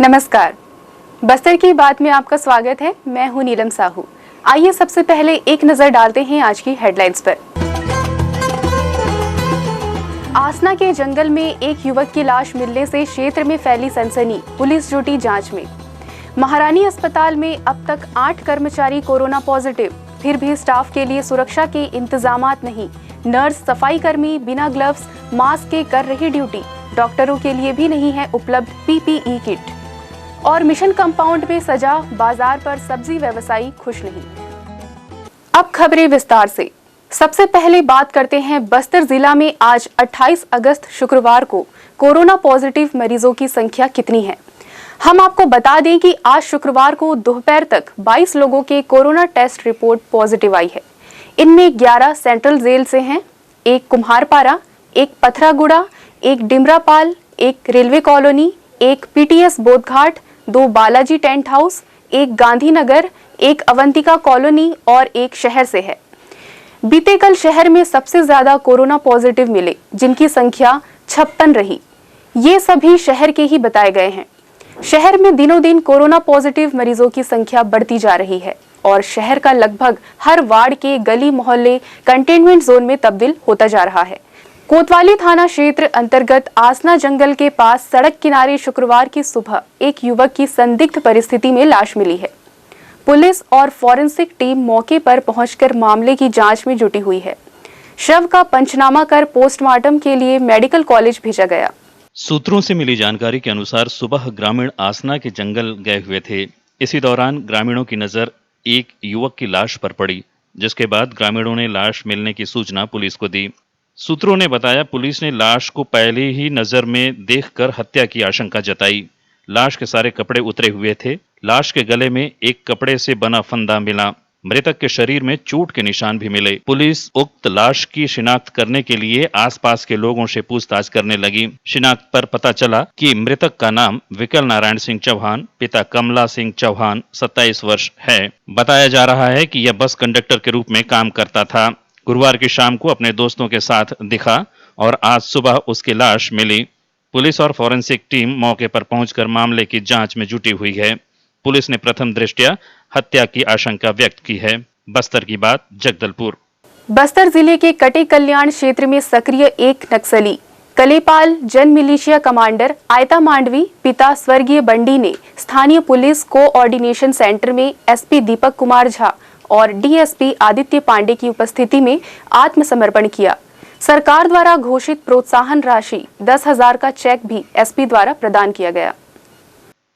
नमस्कार, बस्तर की बात में आपका स्वागत है। मैं हूं नीलम साहू। आइए सबसे पहले एक नजर डालते हैं आज की हेडलाइंस पर। आसना के जंगल में एक युवक की लाश मिलने से क्षेत्र में फैली सनसनी, पुलिस जुटी जांच में। महारानी अस्पताल में अब तक 8 कर्मचारी कोरोना पॉजिटिव, फिर भी स्टाफ के लिए सुरक्षा के इंतजामात नहीं। नर्स, सफाई कर्मी बिना ग्लव्स, मास्क के कर रही ड्यूटी। डॉक्टरों के लिए भी नहीं है उपलब्ध पीपीई किट। और मिशन कंपाउंड में सजा बाजार पर सब्जी व्यवसायी खुश नहीं। अब खबरें विस्तार से। सबसे पहले बात करते हैं बस्तर जिला में आज 28 अगस्त शुक्रवार को कोरोना पॉजिटिव मरीजों की संख्या कितनी है। हम आपको बता दें कि आज शुक्रवार को दोपहर तक 22 लोगों के कोरोना टेस्ट रिपोर्ट पॉजिटिव आई है। इनमें 11 सेंट्रल जेल से हैं, एक कुम्हारपारा, एक पथरागुड़ा, एक डिमरापाल, एक रेलवे कॉलोनी, एक PTS Bodhghat, 2 Balaji tent house, एक गांधीनगर, एक अवंतिका कॉलोनी और एक शहर से है। बीते कल शहर में सबसे ज्यादा कोरोना पॉजिटिव मिले, जिनकी संख्या 56 रही। ये सभी शहर के ही बताए गए हैं। शहर में दिनों दिन कोरोना पॉजिटिव मरीजों की संख्या बढ़ती जा रही है और शहर का लगभग हर वार्ड के गली मोहल्ले कंटेनमेंट जोन में तब्दील होता जा रहा है। कोतवाली थाना क्षेत्र अंतर्गत आसना जंगल के पास सड़क किनारे शुक्रवार की सुबह एक युवक की संदिग्ध परिस्थिति में लाश मिली है। पुलिस और फॉरेंसिक टीम मौके पर पहुंचकर मामले की जांच में जुटी हुई है। शव का पंचनामा कर पोस्टमार्टम के लिए मेडिकल कॉलेज भेजा गया। सूत्रों से मिली जानकारी के अनुसार सुबह ग्रामीण आसना के जंगल गए हुए थे। इसी दौरान ग्रामीणों की नजर एक युवक की लाश पर पड़ी, जिसके बाद ग्रामीणों ने लाश मिलने की सूचना पुलिस को दी। सूत्रों ने बताया, पुलिस ने लाश को पहले ही नजर में देखकर हत्या की आशंका जताई। लाश के सारे कपड़े उतरे हुए थे। लाश के गले में एक कपड़े से बना फंदा मिला। मृतक के शरीर में चोट के निशान भी मिले। पुलिस उक्त लाश की शिनाख्त करने के लिए आसपास के लोगों से पूछताछ करने लगी। शिनाख्त पर पता चला कि मृतक का नाम विकल नारायण सिंह चौहान, पिता कमला सिंह चौहान, 27 वर्ष है। बताया जा रहा है कि यह बस कंडक्टर के रूप में काम करता था। गुरुवार की शाम को अपने दोस्तों के साथ दिखा और आज सुबह उसकी लाश मिली। पुलिस और फॉरेंसिक टीम मौके पर पहुंचकर मामले की जांच में जुटी हुई है। पुलिस ने प्रथम दृष्टया हत्या की आशंका व्यक्त की है। बस्तर की बात, जगदलपुर। बस्तर जिले के कटे कल्याण क्षेत्र में सक्रिय एक नक्सली कलेपाल जन मिलिशिया कमांडर आयता मांडवी, पिता स्वर्गीय बंडी ने स्थानीय पुलिस कोऑर्डिनेशन सेंटर में एसपी दीपक कुमार झा और डीएसपी आदित्य पांडे की उपस्थिति में आत्मसमर्पण किया। सरकार द्वारा घोषित प्रोत्साहन राशि 10,000 का चेक भी एसपी द्वारा प्रदान किया गया।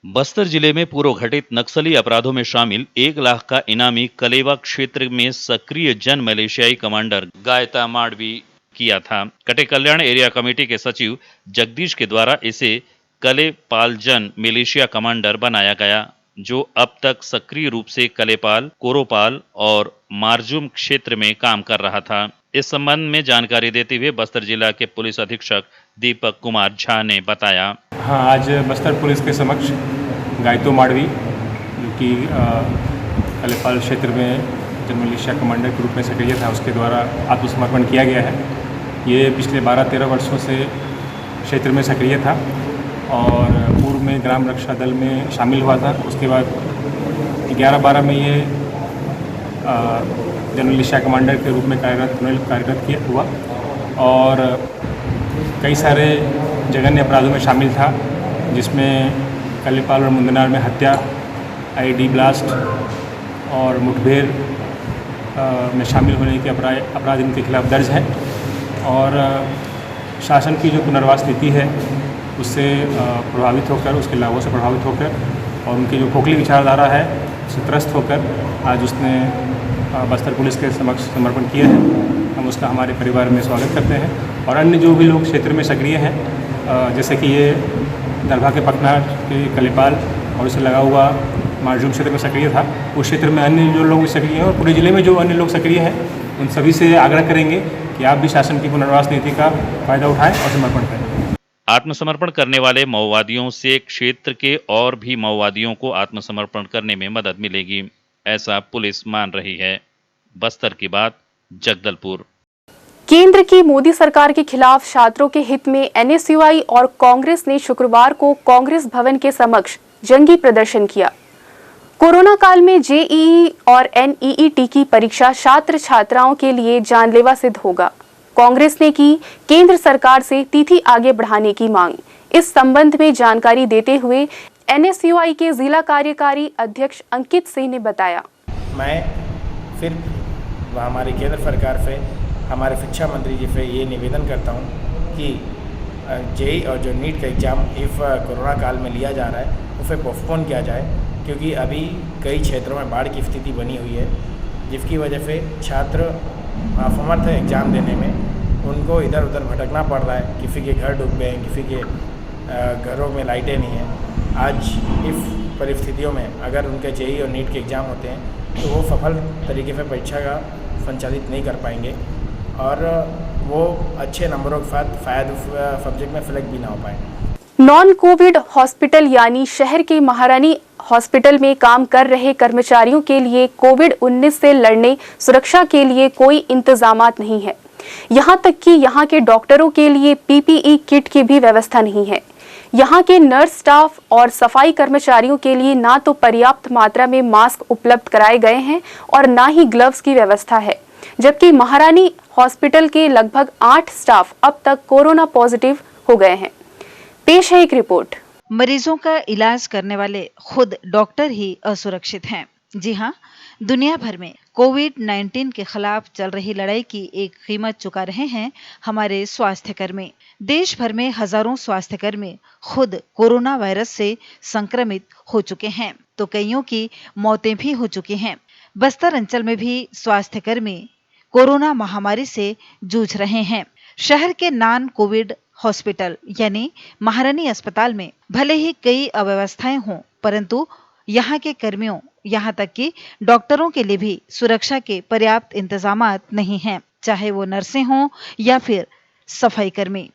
बस्तर जिले में पूर्व घटित नक्सली अपराधों में शामिल 1 लाख का इनामी कलेवा क्षेत्र में सक्रिय जन मलेशियाई कमांडर गायता मांडवी किया था। कटे कल्याण एरिया कमेटी के सचिव जगदीश के द्वारा इसे कलेपाल जन मलेशिया कमांडर बनाया गया, जो अब तक सक्रिय रूप से कलेपाल, कोरोपाल और मारजुम क्षेत्र में काम कर रहा था। इस संबंध में जानकारी देते हुए बस्तर जिला के पुलिस अधीक्षक दीपक कुमार झा ने बताया, हाँ, आज बस्तर पुलिस के समक्ष गायतो मांडवी, जो कि कलेपाल क्षेत्र में जन मलेशिया कमांडर के रूप में सक्रिय था, उसके द्वारा आत्मसमर्पण किया गया है। ये पिछले 12-13 वर्षों से क्षेत्र में सक्रिय था और पूर्व में ग्राम रक्षा दल में शामिल हुआ था। उसके बाद 11-12 में ये जन मलेशिया कमांडर के रूप में कार्यरत हुआ और कई सारे जघन्य अपराधों में शामिल था, जिसमें कलेपाल और मुंदनार में हत्या, आईडी ब्लास्ट और मुठभेड़ में शामिल होने के अपराध इनके खिलाफ दर्ज हैं। और शासन की जो पुनर्वास नीति है उससे प्रभावित होकर, उसके लाभों से प्रभावित होकर और उनकी जो खोखली विचारधारा है उससे त्रस्त होकर आज उसने बस्तर पुलिस के समक्ष समर्पण किया है। हम उसका हमारे परिवार में स्वागत करते हैं। और अन्य जो भी लोग क्षेत्र में सक्रिय हैं, जैसे कि ये दरभा के पटना के कलेपाल और उसे लगा हुआ मारजूम क्षेत्र में सक्रिय था, उस क्षेत्र में अन्य जो लोग सक्रिय हैं और पूरे जिले में जो अन्य लोग सक्रिय हैं, उन सभी से आग्रह करेंगे कि आप भी शासन की पुनर्वास नीति का फ़ायदा उठाएं और समर्पण करें। आत्मसमर्पण करने वाले माओवादियों से क्षेत्र के और भी माओवादियों को आत्मसमर्पण करने में मदद मिलेगी, ऐसा पुलिस मान रही है। बस्तर की बात, जगदलपुर। केंद्र की मोदी सरकार के खिलाफ छात्रों के हित में एनएसयूआई और कांग्रेस ने शुक्रवार को कांग्रेस भवन के समक्ष जंगी प्रदर्शन किया। कोरोना काल में जेईई और एनईईटी की परीक्षा छात्र छात्राओं के लिए जानलेवा सिद्ध होगा। कांग्रेस ने की केंद्र सरकार से तिथि आगे बढ़ाने की मांग। इस संबंध में जानकारी देते हुए एनएसयूआई के जिला कार्यकारी अध्यक्ष अंकित सिंह ने बताया, मैं फिर हमारी केंद्र सरकार से, हमारे शिक्षा मंत्री जी से ये निवेदन करता हूँ कि जेईई और जो नीट का एग्ज़ाम इस कोरोना काल में लिया जा रहा है उसे पोस्टपोन किया जाए, क्योंकि अभी कई क्षेत्रों में बाढ़ की स्थिति बनी हुई है, जिसकी वजह से छात्र असमर्थ है एग्ज़ाम देने में। उनको इधर उधर भटकना पड़ रहा है, किसी के घर डूब गए हैं, किसी के घरों में लाइटें नहीं हैं। आज इस परिस्थितियों में अगर उनके जेईई और नीट के एग्ज़ाम होते हैं तो वो सफल तरीके से परीक्षा का संचालित नहीं कर पाएंगे और वो अच्छे नंबरों के साथ शायद सब्जेक्ट में सेलेक्ट भी ना हो पाए। नॉन कोविड हॉस्पिटल यानी शहर के महारानी हॉस्पिटल में काम कर रहे कर्मचारियों के लिए कोविड-19 से लड़ने सुरक्षा के लिए कोई इंतजामात नहीं है। यहाँ तक कि यहाँ के डॉक्टरों के लिए पीपीई किट की भी व्यवस्था नहीं है। यहाँ के नर्स स्टाफ और सफाई कर्मचारियों के लिए ना तो पर्याप्त मात्रा में मास्क उपलब्ध कराए गए हैं और ना ही ग्लव्स की व्यवस्था है, जबकि महारानी हॉस्पिटल के लगभग 8 स्टाफ अब तक कोरोना पॉजिटिव हो गए हैं। पेश है एक रिपोर्ट। मरीजों का इलाज करने वाले खुद डॉक्टर ही असुरक्षित हैं। जी हां, दुनिया भर में कोविड-19 के खिलाफ चल रही लड़ाई की एक कीमत चुका रहे हैं हमारे स्वास्थ्यकर्मी। देश भर में हजारों स्वास्थ्यकर्मी खुद कोरोना वायरस से संक्रमित हो चुके हैं, तो कईयों की मौतें भी हो चुकी हैं। बस्तर अंचल में भी स्वास्थ्यकर्मी कोरोना महामारी से जूझ रहे हैं। शहर के नॉन कोविड हॉस्पिटल यानी महारानी अस्पताल में भले ही कई अव्यवस्थाएं हों, परंतु यहाँ के कर्मियों, यहाँ तक कि डॉक्टरों के लिए भी सुरक्षा के पर्याप्त इंतजामात नहीं हैं, चाहे वो नर्सें हों या फिर सफाई कर्मी।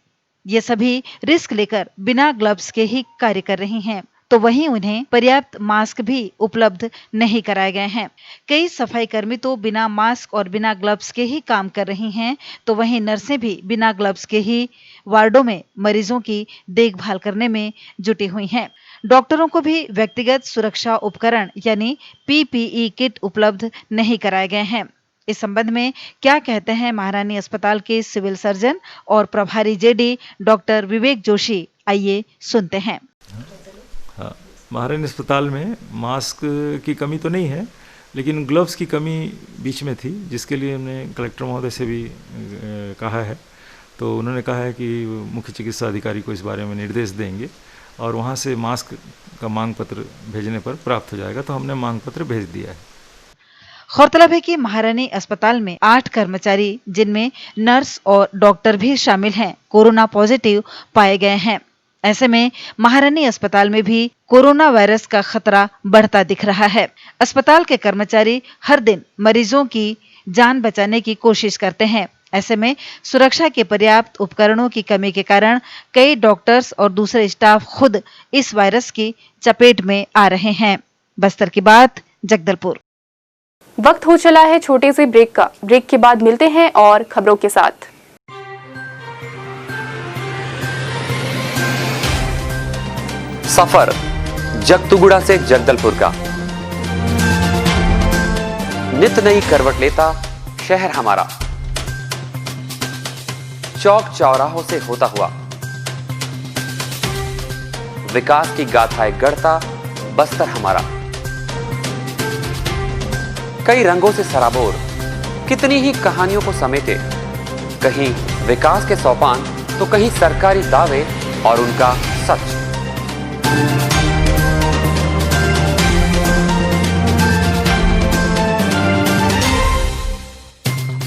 ये सभी रिस्क लेकर बिना ग्लव्स के ही कार्य कर रही हैं, तो वहीं उन्हें पर्याप्त मास्क भी उपलब्ध नहीं कराए गए हैं। कई सफाई कर्मी तो बिना मास्क और बिना ग्लव्स के ही काम कर रही हैं, तो वहीं नर्सें भी बिना ग्लव्स के ही वार्डों में मरीजों की देखभाल करने में जुटी हुई हैं। डॉक्टरों को भी व्यक्तिगत सुरक्षा उपकरण यानी पीपीई किट उपलब्ध नहीं कराए गए हैं। इस संबंध में क्या कहते हैं महारानी अस्पताल के सिविल सर्जन और प्रभारी जेडी डॉक्टर विवेक जोशी, आइए सुनते हैं। महारानी अस्पताल में मास्क की कमी तो नहीं है, लेकिन ग्लव्स की कमी बीच में थी, जिसके लिए हमने कलेक्टर महोदय से भी कहा है। तो उन्होंने कहा है कि मुख्य चिकित्सा अधिकारी को इस बारे में निर्देश देंगे और वहाँ से मास्क का मांग पत्र भेजने पर प्राप्त हो जाएगा। तो हमने मांग पत्र भेज दिया है। गौरतलब है कि महारानी अस्पताल में 8 कर्मचारी, जिनमें नर्स और डॉक्टर भी शामिल हैं, कोरोना पॉजिटिव पाए गए हैं। ऐसे में महारानी अस्पताल में भी कोरोना वायरस का खतरा बढ़ता दिख रहा है। अस्पताल के कर्मचारी हर दिन मरीजों की जान बचाने की कोशिश करते हैं। ऐसे में सुरक्षा के पर्याप्त उपकरणों की कमी के कारण कई डॉक्टर्स और दूसरे स्टाफ खुद इस वायरस की चपेट में आ रहे हैं। बस्तर की बात, जगदलपुर। वक्त हो चला है छोटे से ब्रेक का। ब्रेक के बाद मिलते हैं और खबरों के साथ। सफर जगतुगुड़ा से जगदलपुर का, नित नई करवट लेता शहर हमारा, चौक चौराहों से होता हुआ विकास की गाथाएं गढ़ता बस्तर हमारा। कई रंगों से सराबोर कितनी ही कहानियों को समेटे, कहीं विकास के सोपान तो कहीं सरकारी दावे और उनका सच।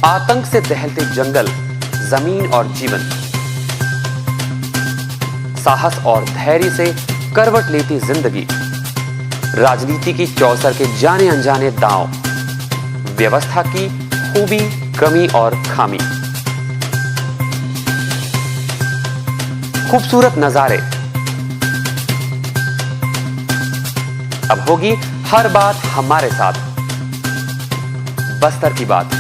आतंक से दहलते जंगल, जमीन और जीवन, साहस और धैर्य से करवट लेती जिंदगी, राजनीति की चौसर के जाने अनजाने दांव, व्यवस्था की खूबी, कमी और खामी, खूबसूरत नजारे। अब होगी हर बात हमारे साथ। बस्तर की बात।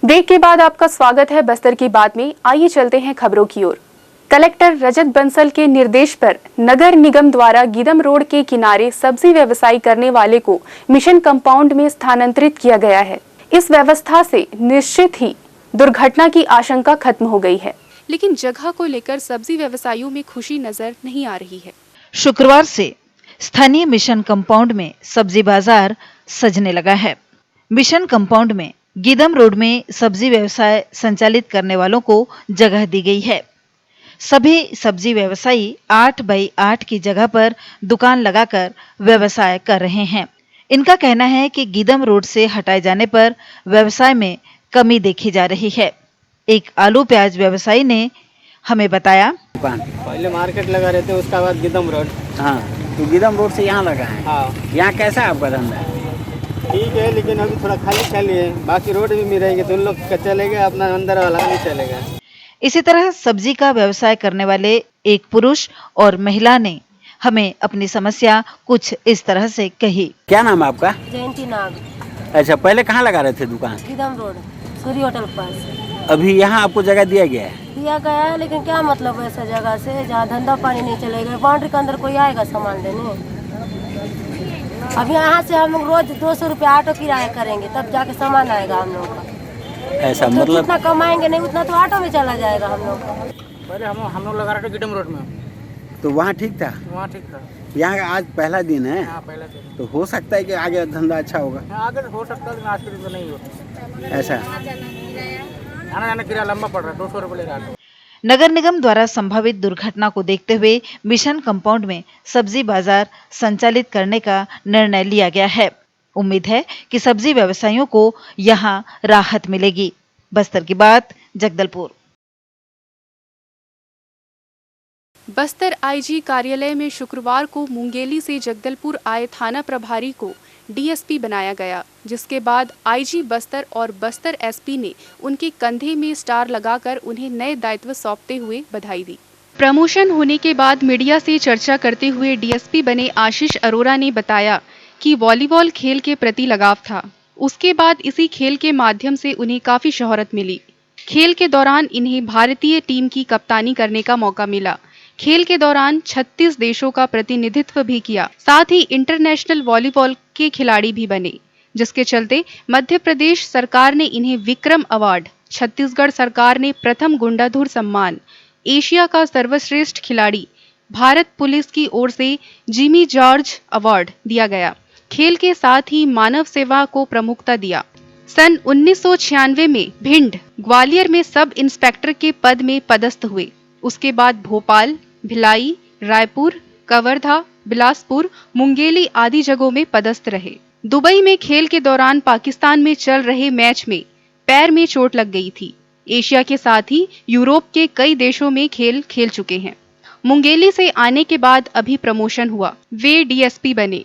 ब्रेक के बाद आपका स्वागत है बस्तर की बात में। आइए चलते हैं खबरों की ओर। कलेक्टर रजत बंसल के निर्देश पर नगर निगम द्वारा गीदम रोड के किनारे सब्जी व्यवसाय करने वाले को मिशन कंपाउंड में स्थानांतरित किया गया है। इस व्यवस्था से निश्चित ही दुर्घटना की आशंका खत्म हो गई है, लेकिन जगह को लेकर सब्जी व्यवसायियों में खुशी नजर नहीं आ रही है। शुक्रवार से स्थानीय मिशन कंपाउंड में सब्जी बाजार सजने लगा है। मिशन कंपाउंड में गीदम रोड में सब्जी व्यवसाय संचालित करने वालों को जगह दी गई है। सभी सब्जी व्यवसायी 8x8 की जगह पर दुकान लगाकर व्यवसाय कर रहे हैं। इनका कहना है कि गीदम रोड से हटाए जाने पर व्यवसाय में कमी देखी जा रही है। एक आलू प्याज व्यवसायी ने हमें बताया, पहले मार्केट लगा रहते, उसका बाद गीदम रोड। हाँ, तो गीदम रोड से यहाँ लगा है। हाँ, यहाँ कैसा है आपका धंधा? ठीक है, लेकिन अभी थोड़ा खाली है। बाकी रोड भी मिलेंगे तो उन लोग का चलेगा, अपना अंदर वाला नहीं चलेगा। इसी तरह सब्जी का व्यवसाय करने वाले एक पुरुष और महिला ने हमें अपनी समस्या कुछ इस तरह से कही। क्या नाम है आपका? जयंती नाग। अच्छा, पहले कहाँ लगा रहे थे दुकान? गीदम रोड, सूर्य होटल पास। अभी यहाँ आपको जगह दिया गया है? दिया गया है, लेकिन क्या मतलब ऐसा जगह से जहाँ धंधा पानी नहीं चलेगा। बाउंड्री के अंदर कोई आएगा सामान लेने? अब यहाँ से हम लोग रोज 200 रुपया ऑटो किराया करेंगे, तब जाके सामान आएगा हम लोग का। ऐसा तो मतलब जितना कमाएंगे नहीं उतना तो ऑटो में चला जाएगा हम लोग का। पहले हम लोग लगा रहे थे गीदम रोड में, तो वहाँ ठीक था? वहाँ ठीक था। यहाँ आज पहला दिन है। हाँ, पहला दिन। तो हो सकता है कि आगे धंधा अच्छा होगा। आगे हो सकता है, आज के दिन तो नहीं होता। ऐसा आना जाना किराया लंबा पड़ रहा है, 200 रुपये ले रहा है। नगर निगम द्वारा संभावित दुर्घटना को देखते हुए मिशन कंपाउंड में सब्जी बाजार संचालित करने का निर्णय लिया गया है। उम्मीद है कि सब्जी व्यवसायियों को यहां राहत मिलेगी। बस्तर की बात, जगदलपुर। बस्तर आईजी कार्यालय में शुक्रवार को मुंगेली से जगदलपुर आए थाना प्रभारी को डीएसपी बनाया गया, जिसके बाद आईजी बस्तर और बस्तर एसपी ने उनके कंधे में स्टार लगाकर उन्हें नए दायित्व सौंपते हुए बधाई दी। प्रमोशन होने के बाद मीडिया से चर्चा करते हुए डीएसपी बने आशीष अरोरा ने बताया कि वॉलीबॉल खेल के प्रति लगाव था। उसके बाद इसी खेल के माध्यम से उन्हें काफी शोहरत मिली। खेल के दौरान इन्हें भारतीय टीम की कप्तानी करने का मौका मिला। खेल के दौरान 36 देशों का प्रतिनिधित्व भी किया, साथ ही इंटरनेशनल वॉलीबॉल के खिलाड़ी भी बने, जिसके चलते मध्य प्रदेश सरकार ने इन्हें विक्रम अवार्ड, छत्तीसगढ़ सरकार ने प्रथम गुंडाधुर सम्मान, एशिया का सर्वश्रेष्ठ खिलाड़ी, भारत पुलिस की ओर से जिमी जॉर्ज अवार्ड दिया गया। खेल के साथ ही मानव सेवा को प्रमुखता दिया। सन 1996 में भिंड, ग्वालियर में सब इंस्पेक्टर के पद में पदस्थ हुए। उसके बाद भोपाल, भिलाई, रायपुर, कवर्धा, बिलासपुर, मुंगेली आदि जगहों में पदस्थ रहे। दुबई में खेल के दौरान पाकिस्तान में चल रहे मैच में पैर में चोट लग गई थी। एशिया के साथ ही यूरोप के कई देशों में खेल चुके हैं। मुंगेली से आने के बाद अभी प्रमोशन हुआ, वे डीएसपी बने।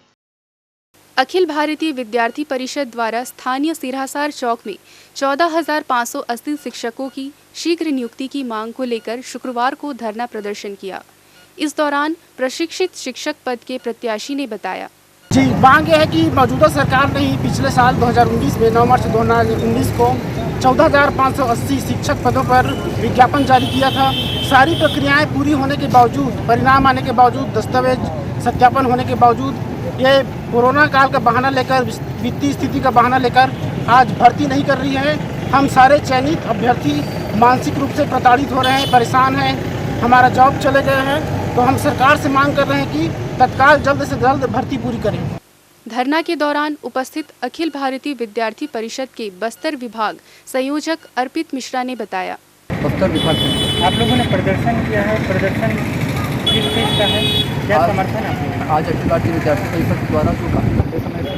अखिल भारतीय विद्यार्थी परिषद द्वारा स्थानीय सिरहासार चौक में 14,580 शिक्षकों की शीघ्र नियुक्ति की मांग को लेकर शुक्रवार को धरना प्रदर्शन किया। इस दौरान प्रशिक्षित शिक्षक पद के प्रत्याशी ने बताया, जी मांग यह है कि मौजूदा सरकार ने ही पिछले साल 2019 में 9 मार्च 2019 को 14,580 शिक्षक पदों पर विज्ञापन जारी किया था। सारी प्रक्रियाएं पूरी होने के बावजूद, परिणाम आने के बावजूद, दस्तावेज सत्यापन होने के बावजूद ये कोरोना काल का बहाना लेकर, वित्तीय स्थिति का बहाना लेकर आज भर्ती नहीं कर रही है। हम सारे चयनित अभ्यर्थी मानसिक रूप से प्रताड़ित हो रहे हैं, परेशान हैं, हमारा जॉब चले गए हैं। तो हम सरकार से मांग कर रहे हैं कि तत्काल जल्द से जल्द भर्ती पूरी करें। धरना के दौरान उपस्थित अखिल भारतीय विद्यार्थी परिषद के बस्तर विभाग संयोजक अर्पित मिश्रा ने बताया, बस्तर विभाग आप लोगों ने प्रदर्शन किया है, प्रदर्शन किस चीज़ का है, क्या समर्थन है? आज अखिल भारतीय विद्यार्थी परिषद द्वारा जो काफ़ी लंबे समय से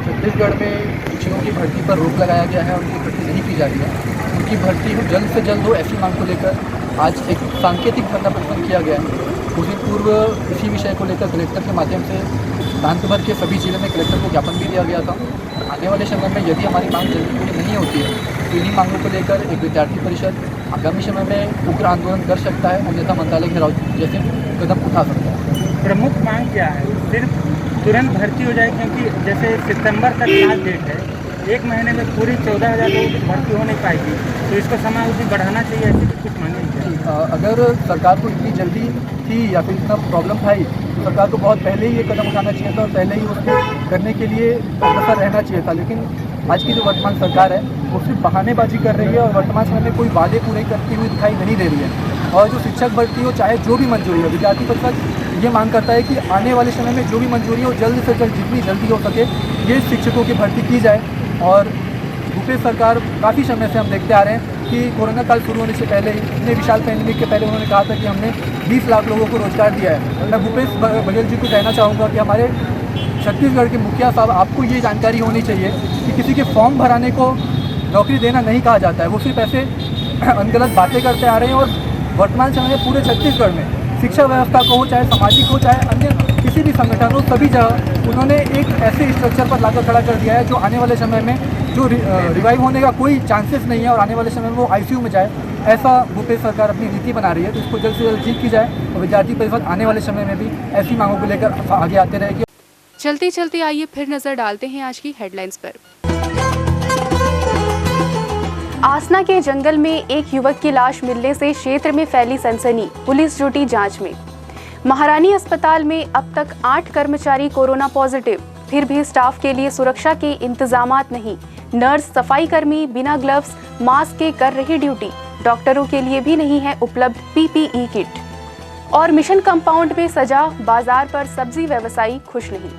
छत्तीसगढ़ में शिक्षकों की भर्ती पर रोक लगाया गया है, उनकी भर्ती नहीं की जा रही है, उनकी भर्ती जल्द से जल्द हो, ऐसी मांग को लेकर आज एक सांकेतिक धरना प्रदर्शन किया गया है। कुछ दिन पूर्व इसी विषय को लेकर कलेक्टर के माध्यम से प्रांत भर के सभी जिले में कलेक्टर को ज्ञापन भी दिया गया था। आने वाले समय में यदि हमारी मांग जल्दी पूरी नहीं होती है तो इन्हीं मांगों को लेकर एक विद्यार्थी परिषद आगामी समय में उग्र आंदोलन कर सकता है, अन्यथा मंत्रालय घेराव जैसे कदम उठा सकता है। प्रमुख मांग क्या है? सिर्फ तुरंत भर्ती हो जाए, क्योंकि जैसे सितंबर तक लास्ट डेट है, 1 महीने में पूरी 14,000 लोगों की भर्ती हो नहीं पाएगी, तो इसको समय अवधि बढ़ाना चाहिए, ऐसी कुछ मांगे। अगर सरकार को इतनी जल्दी थी या फिर इतना प्रॉब्लम था ही तो सरकार को बहुत पहले ही ये कदम उठाना चाहिए था और पहले ही उसको करने के लिए अग्रसर रहना चाहिए था। लेकिन आज की जो वर्तमान सरकार है वो सिर्फ बहानेबाजी कर रही है और वर्तमान समय में कोई वादे पूरे करती हुई दिखाई नहीं दे रही है। और जो शिक्षक भर्ती हो, चाहे जो भी मंजूरी हो, विद्यार्थी परिषद ये मांग करता है कि आने वाले समय में जो भी मंजूरी हो जल्द से जल्द जितनी जल्दी हो सके ये शिक्षकों की भर्ती की जाए। और भूपेश सरकार काफ़ी समय से हम देखते आ रहे हैं कि कोरोना काल शुरू होने से पहले इतने विशाल पैंडेमिक के पहले उन्होंने कहा था कि हमने 20 लाख लोगों को रोजगार दिया है। मैं भूपेश बघेल जी को कहना चाहूँगा कि हमारे छत्तीसगढ़ के मुखिया साहब, आपको ये जानकारी होनी चाहिए कि किसी के फॉर्म भराने को नौकरी देना नहीं कहा जाता है, वो सिर्फ ऐसे अनगलत बातें करते आ रहे हैं। और वर्तमान समय में पूरे छत्तीसगढ़ में शिक्षा व्यवस्था को हो, चाहे सामाजिक हो, चाहे अन्य किसी भी संगठन हो, सभी जगह उन्होंने एक ऐसे स्ट्रक्चर पर लाकर खड़ा कर दिया है जो आने वाले समय में जो रिवाइव होने का कोई चांसेस नहीं है और आने वाले समय में वो ICU में जाए। ऐसा भूपेश सरकार अपनी नीति बना रही है, तो इसको जल्द से जल्द ठीक की जाए और विद्यार्थी परिषद आने वाले समय में भी ऐसी मांगों को लेकर आगे आते रहेगी। चलते चलते आइए फिर नजर डालते हैं आज की हेडलाइंस पर। आसना के जंगल में एक युवक की लाश मिलने से क्षेत्र में फैली सनसनी, पुलिस जुटी जांच में। महारानी अस्पताल में अब तक 8 कर्मचारी कोरोना पॉजिटिव, फिर भी स्टाफ के लिए सुरक्षा के इंतजामात नहीं। नर्स, सफाई कर्मी बिना ग्लव्स मास्क के कर रही ड्यूटी। डॉक्टरों के लिए भी नहीं है उपलब्ध PPE किट। और मिशन कंपाउंड में सजा बाजार पर सब्जी व्यवसायी खुश नहीं।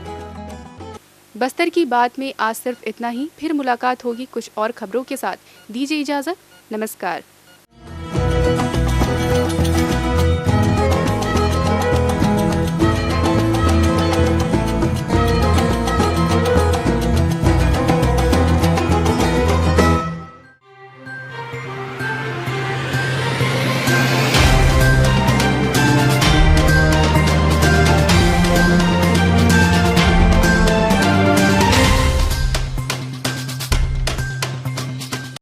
बस्तर की बात में आज सिर्फ इतना ही। फिर मुलाकात होगी कुछ और खबरों के साथ। दीजिए इजाजत, नमस्कार।